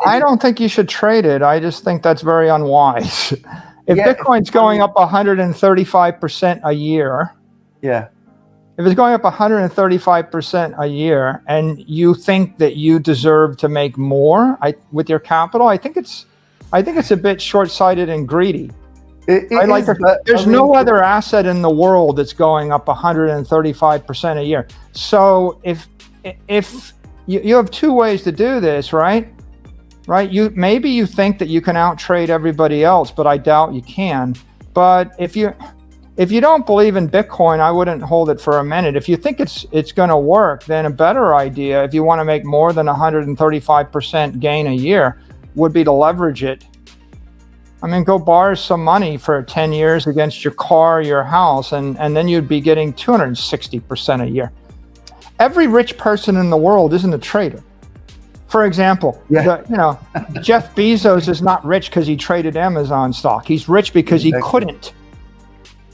I don't think you should trade it. I just think that's very unwise. If Bitcoin's going up 135% a year, if it's going up 135% a year, and you think that you deserve to make more with your capital, I think it's a bit short-sighted and greedy. There's no other asset in the world that's going up 135% a year. So if you have two ways to do this, right? Maybe you think that you can out-trade everybody else, but I doubt you can. But if you don't believe in Bitcoin, I wouldn't hold it for a minute. If you think it's going to work, then a better idea, if you want to make more than 135% gain a year, would be to leverage it. I mean, go borrow some money for 10 years against your car, your house, and then you'd be getting 260% a year. Every rich person in the world isn't a trader. For example, Jeff Bezos is not rich because he traded Amazon stock. He's rich because he couldn't.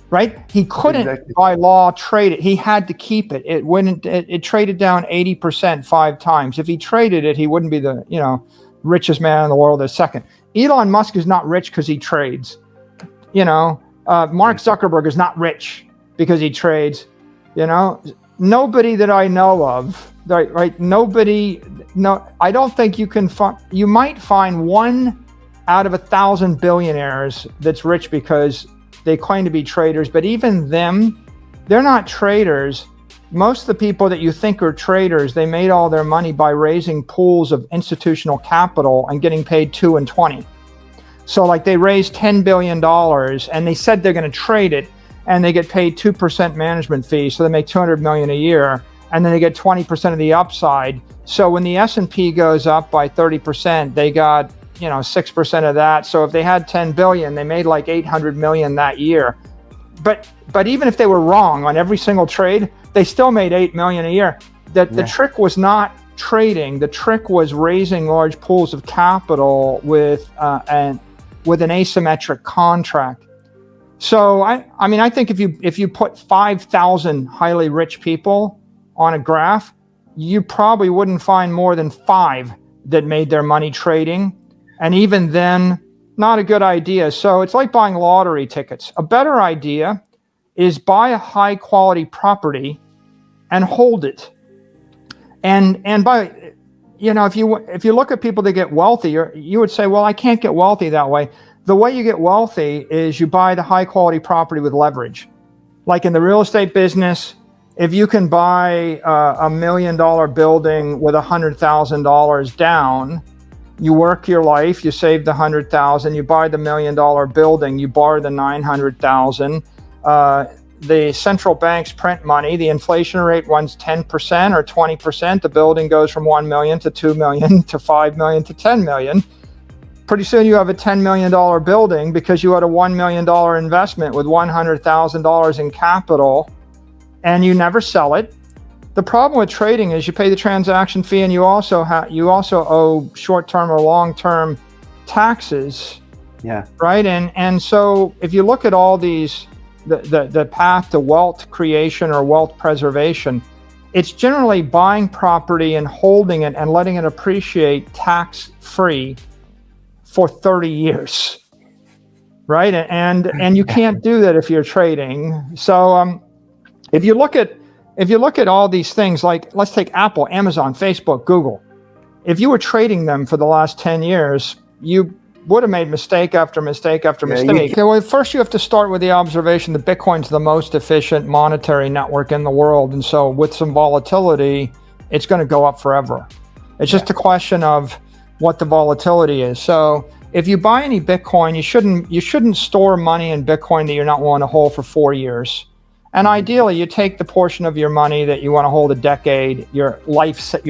Right? He couldn't by law trade it. He had to keep it. It traded down 80% 5 times. If he traded it, he wouldn't be the richest man in the world a second. Elon Musk is not rich because he trades. Mark Zuckerberg is not rich because he trades. Nobody that I know of, right? Nobody. No, I don't think you can find. You might find 1 out of 1,000 billionaires that's rich because they claim to be traders, but even them, they're not traders. Most of the people that you think are traders, they made all their money by raising pools of institutional capital and getting paid 2 and 20. So like they raised $10 billion and they said they're going to trade it, and they get paid 2% management fee. So they make $200 million a year, and then they get 20% of the upside. So when the S&P goes up by 30%, they got 6% of that. So if they had 10 billion, they made like 800 million that year. But even if they were wrong on every single trade, they still made 8 million a year. The trick was not trading. The trick was raising large pools of capital with an asymmetric contract. So I think if you put 5,000 highly rich people on a graph, you probably wouldn't find more than 5 that made their money trading. And even then, not a good idea. So it's like buying lottery tickets. A better idea is buy a high quality property and hold it. And by, if you look at people that get wealthy, you would say, well, I can't get wealthy that way. The way you get wealthy is you buy the high quality property with leverage. Like in the real estate business, if you can buy a $1 million building with $100,000 down, you work your life, you save the $100,000, you buy the $1 million building, you borrow the $900,000. The central banks print money, the inflation rate runs 10% or 20%. The building goes from 1 million to 2 million to 5 million to 10 million. Pretty soon you have a $10 million building because you had a $1 million investment with $100,000 in capital, and you never sell it. The problem with trading is you pay the transaction fee, and you also owe short-term or long-term taxes. Right. And so if you look at all these, the path to wealth creation or wealth preservation, it's generally buying property and holding it and letting it appreciate tax-free for 30 years. Right. And you can't do that if you're trading. So if you look at all these things, like let's take Apple, Amazon, Facebook, Google. If you were trading them for the last 10 years, you would have made mistake after mistake after mistake. Okay, well, first you have to start with the observation that Bitcoin's the most efficient monetary network in the world. And so with some volatility, it's going to go up forever. It's just a question of what the volatility is. So if you buy any Bitcoin, you shouldn't store money in Bitcoin that you're not willing to hold for 4 years. And ideally, you take the portion of your money that you want to hold a decade, your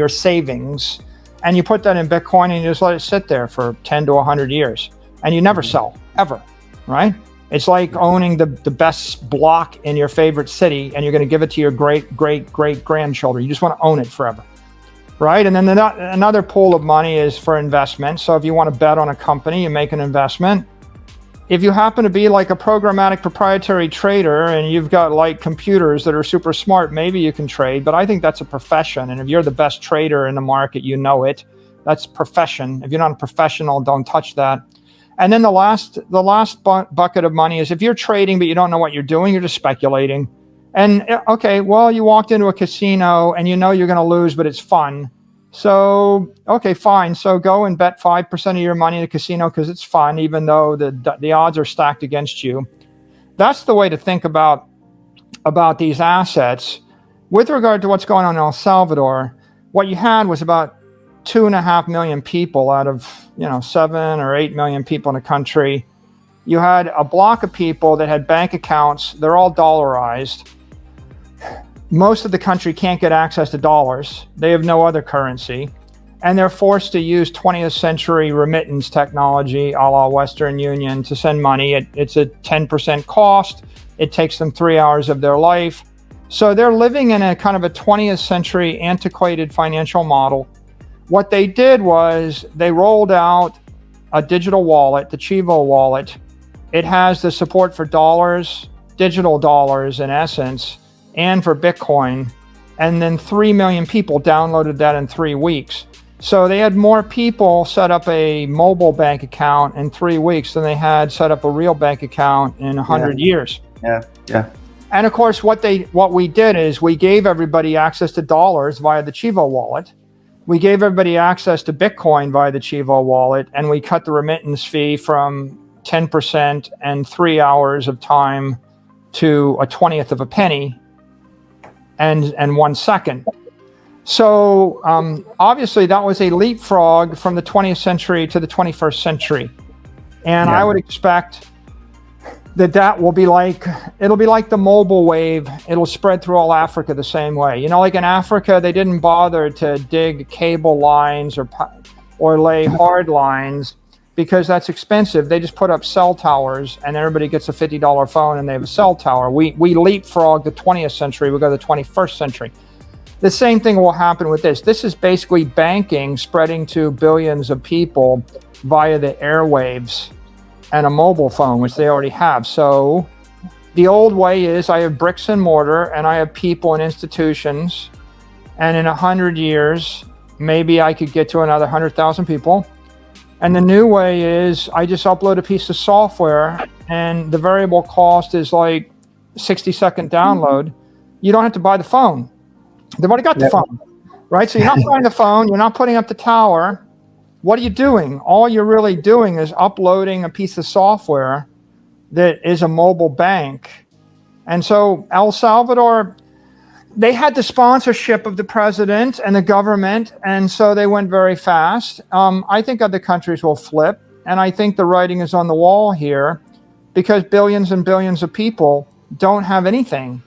savings, and you put that in Bitcoin and you just let it sit there for 10 to 100 years. And you never sell, ever, right? It's like owning the best block in your favorite city, and you're going to give it to your great-great-great-grandchildren. You just want to own it forever, right? And then another pool of money is for investment. So if you want to bet on a company, you make an investment. If you happen to be like a programmatic proprietary trader and you've got like computers that are super smart, maybe you can trade, but I think that's a profession. And if you're the best trader in the market, you know it. That's profession. If you're not a professional, don't touch that. And then the last bucket of money is if you're trading, but you don't know what you're doing, you're just speculating. And okay, well, you walked into a casino and you know you're going to lose, but it's fun. So, okay, fine. So go and bet 5% of your money in a casino because it's fun, even though the odds are stacked against you. That's the way to think about these assets. With regard to what's going on in El Salvador, what you had was about 2.5 million people out of 7 or 8 million people in the country. You had a block of people that had bank accounts. They're all dollarized. Most of the country can't get access to dollars. They have no other currency. And they're forced to use 20th century remittance technology a la Western Union to send money. It's a 10% cost. It takes them 3 hours of their life. So they're living in a kind of a 20th century antiquated financial model. What they did was they rolled out a digital wallet, the Chivo wallet. It has the support for dollars, digital dollars in essence, and for Bitcoin. And then 3 million people downloaded that in 3 weeks. So they had more people set up a mobile bank account in 3 weeks than they had set up a real bank account in 100 years. Yeah. And of course, what we did is we gave everybody access to dollars via the Chivo wallet. We gave everybody access to Bitcoin via the Chivo wallet, and we cut the remittance fee from 10% and 3 hours of time to a 20th of a penny and 1 second. So obviously that was a leapfrog from the 20th century to the 21st century. And I would expect that will be like, it'll be like the mobile wave. It'll spread through all Africa the same way. Like in Africa, they didn't bother to dig cable lines or lay hard lines because that's expensive. They just put up cell towers and everybody gets a $50 phone and they have a cell tower. We leapfrog the 20th century, we go to the 21st century. The same thing will happen with this. This is basically banking spreading to billions of people via the airwaves and a mobile phone, which they already have. So the old way is I have bricks and mortar and I have people and institutions. And in 100 years, maybe I could get to another 100,000 people. And the new way is I just upload a piece of software and the variable cost is like 60-second download. You don't have to buy the phone. They've already got the phone, right? So you're not buying the phone, you're not putting up the tower. What are you doing? All you're really doing is uploading a piece of software that is a mobile bank. And so El Salvador, they had the sponsorship of the president and the government, and so they went very fast. I think other countries will flip, and I think the writing is on the wall here because billions and billions of people don't have anything.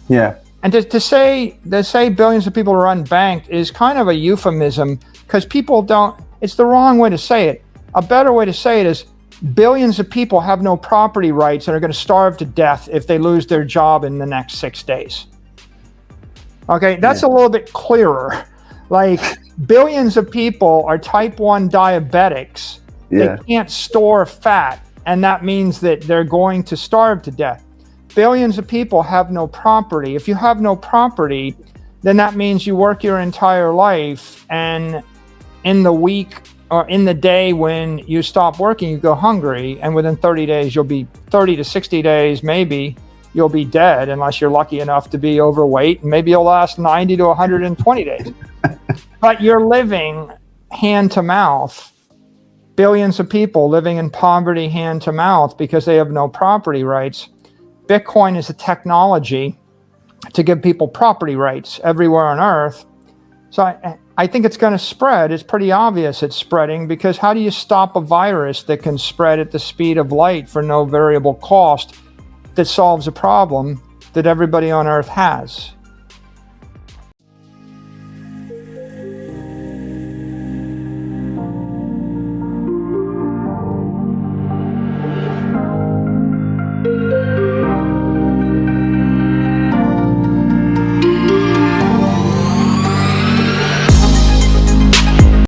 Yeah. And to say billions of people are unbanked is kind of a euphemism because people don't, it's the wrong way to say it. A better way to say it is billions of people have no property rights and are going to starve to death if they lose their job in the next 6 days. Okay, that's a little bit clearer. Like billions of people are type 1 diabetics. They can't store fat, and that means that they're going to starve to death. Billions of people have no property. If you have no property, then that means you work your entire life, and in the week or in the day when you stop working, you go hungry, and within 30 days, you'll be 30 to 60 days, maybe you'll be dead unless you're lucky enough to be overweight. And maybe you'll last 90 to 120 days. But you're living hand to mouth. Billions of people living in poverty hand to mouth because they have no property rights. Bitcoin is a technology to give people property rights everywhere on earth. So I think it's going to spread. It's pretty obvious it's spreading because how do you stop a virus that can spread at the speed of light for no variable cost that solves a problem that everybody on earth has?